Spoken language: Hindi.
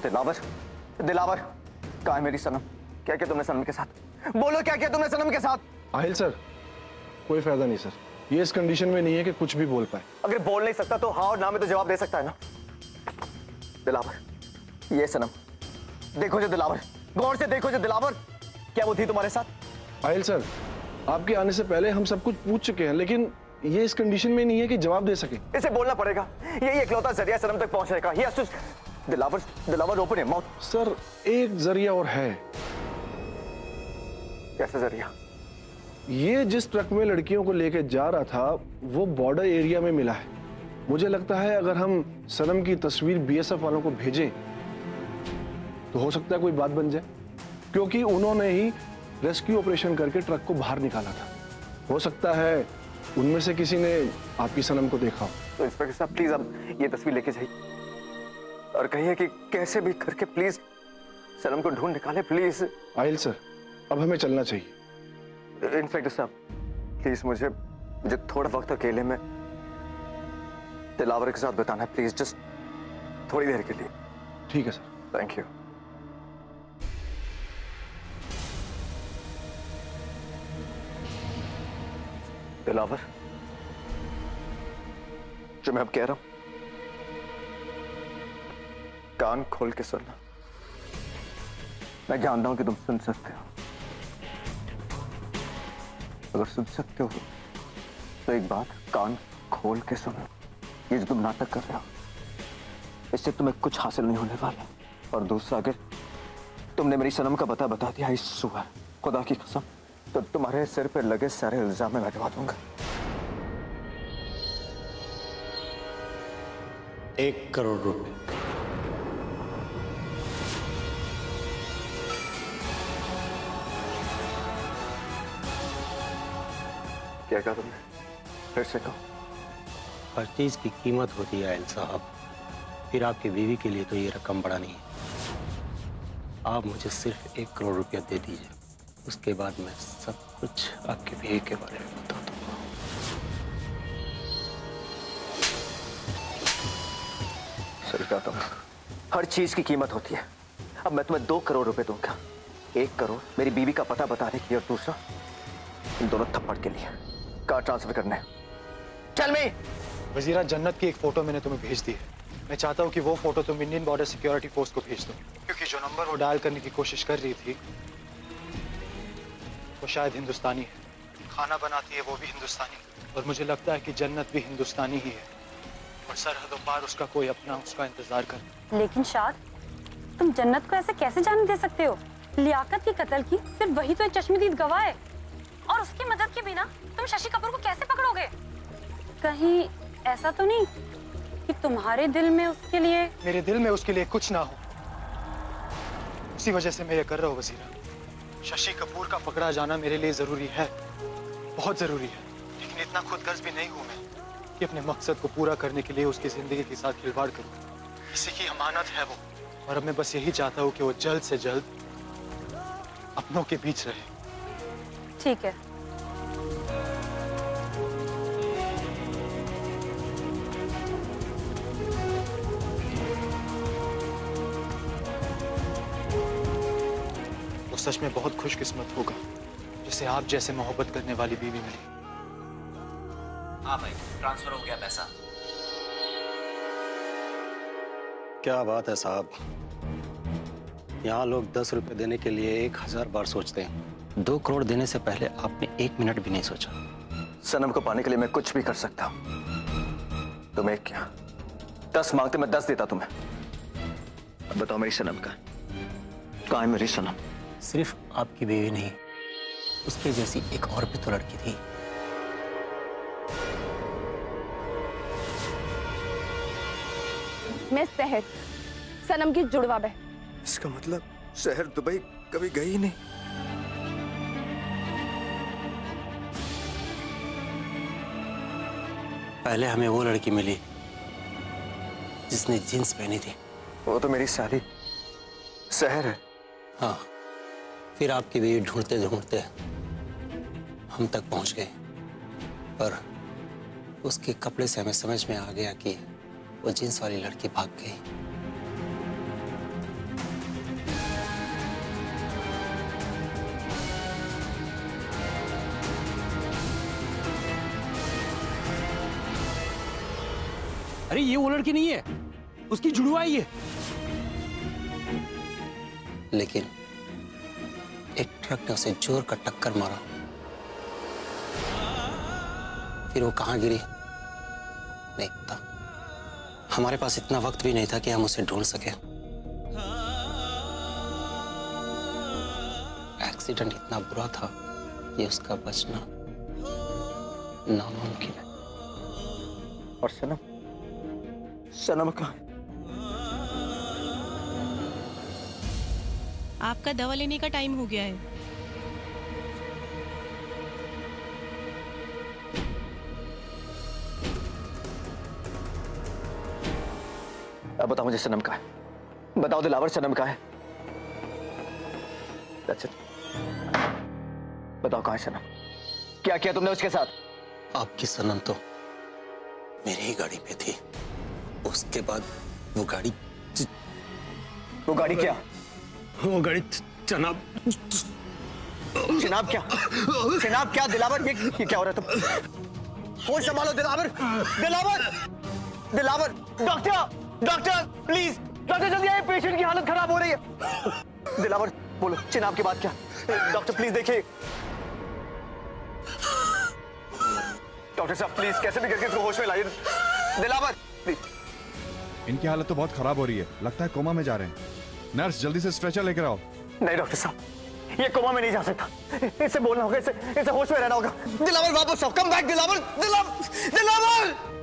दिलावर, दिलावर, कहाँ है मेरी सनम? क्या किया तुमने सनम के साथ? बोलो क्या किया तुमने सनम के साथ? आहिल सर, कोई फायदा नहीं सर, ये इस कंडीशन में नहीं है कि कुछ भी बोल पाए। अगर बोल नहीं सकता तो हाँ और ना में तो जवाब दे सकता है ना। दिलावर, ये सनम, देखो जो दिलावर, गौर से देखो जो दिलावर, क्या वो थी तुम्हारे साथ? आहिल सर, आपके आने से पहले हम सब कुछ पूछ चुके हैं, लेकिन ये इस कंडीशन में नहीं है कि जवाब दे सके। इसे बोलना पड़ेगा, यही एकलौता जरिया सनम तक पहुंचने का। ये दिलावर, दिलावर ओपन है माउथ। सर, एक जरिया और है। कैसा जरिया? ये जिस ट्रक में लड़कियों को लेके जा रहा था वो बॉर्डर एरिया में मिला है। मुझे लगता है अगर हम सनम की तस्वीर बीएसएफ वालों को भेजें तो हो सकता है कोई बात बन जाए, क्योंकि उन्होंने ही रेस्क्यू ऑपरेशन करके ट्रक को बाहर निकाला था। हो सकता है उनमें से किसी ने आपकी सनम को देखा हो। तो इंस्पेक्टर साहब प्लीज अब ये तस्वीर लेके जाइए और कहिए कि कैसे भी करके प्लीज सनम को ढूंढ निकाले प्लीज। आहिल सर, अब हमें चलना चाहिए। इंस्पेक्टर साहब प्लीज मुझे थोड़ा वक्त अकेले में दिलावर के साथ बताना है प्लीज, जस्ट थोड़ी देर के लिए। ठीक है सर। Thank you. दिलावर, जो मैं अब कह रहा हूं कान खोल के सुनना। मैं जानता हूं कि तुम सुन सकते हो। अगर सुन सकते हो तो एक बात कान खोल के सुनो। ये जो तुम नाटक कर रहे हो इससे तुम्हें कुछ हासिल नहीं होने वाला। और दूसरा, अगर तुमने मेरी सनम का पता बता दिया इस सुबह, खुदा की कसम, तो तुम्हारे सिर पर लगे सारे इल्जाम में लगवा दूंगा। 1 करोड़ रुपए। क्या कहा तुमने? फिर से कहो। हर चीज की कीमत होती है आयल साहब, फिर आपकी बीवी के लिए तो ये रकम बड़ा नहीं है। आप मुझे सिर्फ 1 करोड़ रुपया दे दीजिए, उसके बाद मैं सब कुछ आपकी बीवी के बारे में बता दूंगा। सर कहता हूं, हर चीज की कीमत होती है। अब मैं तुम्हें 2 करोड़ रुपए दूंगा। 1 करोड़ मेरी बीवी का पता बताने के लिए और दूसरा इन दोनों थप्पड़ के लिए। कार ट्रांसफर करना है। चल मी। वजीरा, जन्नत की एक फोटो मैंने तुम्हें भेज दी है। मैं चाहता हूँ कि वो फोटो तुम इंडियन बॉर्डर सिक्योरिटी फोर्स को भेज दो, क्योंकि जो नंबर वो डायल करने की कोशिश कर रही थी वो शायद हिंदुस्तानी है। खाना बनाती है वो भी हिंदुस्तानी, और मुझे लगता है कि जन्नत भी हिंदुस्तानी ही है। और सरहदों पार उसका कोई अपना उसका इंतजार कर। लेकिन शाद, तुम जन्नत को ऐसे कैसे जाने दे सकते हो? लियाकत की कत्ल की सिर्फ वही तो एक चश्मदीद गवाह है, और उसकी मदद के बिना तुम शशि कपूर को कैसे पकड़ोगे? कहीं ऐसा तो नहीं कि तुम्हारे दिल में उसके लिए? मेरे दिल में उसके लिए कुछ ना हो, उसी वजह से मैं ये कर रहा हूँ वजीरा। शशि कपूर का पकड़ा जाना मेरे लिए जरूरी है, बहुत जरूरी है, लेकिन इतना खुदगर्ज भी नहीं हूं मैं कि अपने मकसद को पूरा करने के लिए उसकी जिंदगी के साथ खिलवाड़ करूं। किसी की अमानत है वो, और अब मैं बस यही चाहता हूँ कि वो जल्द से जल्द अपनों के बीच रहे। ठीक है। वो सच में बहुत खुशकिस्मत होगा जिसे आप जैसे मोहब्बत करने वाली बीवी मिली। हाँ भाई, ट्रांसफर हो गया पैसा। क्या बात है साहब, यहाँ लोग 10 रुपए देने के लिए 1000 बार सोचते हैं। 2 करोड़ देने से पहले आपने 1 मिनट भी नहीं सोचा। सनम को पाने के लिए मैं कुछ भी कर सकता हूं। तुम्हें क्या 10 मांगते मैं 10 देता तुम्हें। अब बताओ मेरी सनम कहाँ है मेरी सनम? सिर्फ आपकी बीवी नहीं, उसके जैसी एक और भी तो लड़की थी। मैं सहर, सनम की जुड़वा बहन। इसका मतलब शहर दुबई कभी गई ही नहीं। पहले हमें वो लड़की मिली जिसने जींस पहनी थी। वो तो मेरी साली शहर है। हाँ, फिर आपकी बीवी ढूंढते ढूंढते हम तक पहुंच गए, पर उसके कपड़े से हमें समझ में आ गया कि वो जींस वाली लड़की भाग गई। अरे ये वो लड़की नहीं है, उसकी जुड़वा ही है। लेकिन एक ट्रक ने उसे जोर का टक्कर मारा, फिर वो कहां गिरी नहीं पता। हमारे पास इतना वक्त भी नहीं था कि हम उसे ढूंढ सके। एक्सीडेंट इतना बुरा था कि उसका बचना नामुमकिन है। और सनम, सनम कहाँ है? आपका दवा लेने का टाइम हो गया है। अब बताओ मुझे सनम कहाँ है? बताओ दिलावर, सनम कहाँ है? That's it. बताओ कहाँ है सनम? क्या किया तुमने उसके साथ? आपकी सनम तो मेरी ही गाड़ी पे थी। उसके बाद वो गाड़ी क्या? वो गाड़ी जनाब जनाब क्या? जनाब क्या दिलावर? ये क्या हो रहा है? तुम फोन संभालो Dilawar, Dilawar, Dilawar. Doctor, doctor please, doctor जल्दी आइए, पेशेंट की हालत खराब हो रही है। दिलावर बोलो, जनाब की बात क्या? डॉक्टर प्लीज देखिए। डॉक्टर साहब प्लीज कैसे भी करके इसको होश में लाइए। दिलावर प्लीज। इनकी हालत तो बहुत खराब हो रही है, लगता है कोमा में जा रहे हैं। नर्स जल्दी से स्ट्रेचर लेकर आओ। नहीं डॉक्टर साहब, ये कोमा में नहीं जा सकता। इसे बोलना होगा, इसे होश में रहना होगा। दिलावर वापस आओ, कम बैक दिलावर, दिलावर, दिलावर।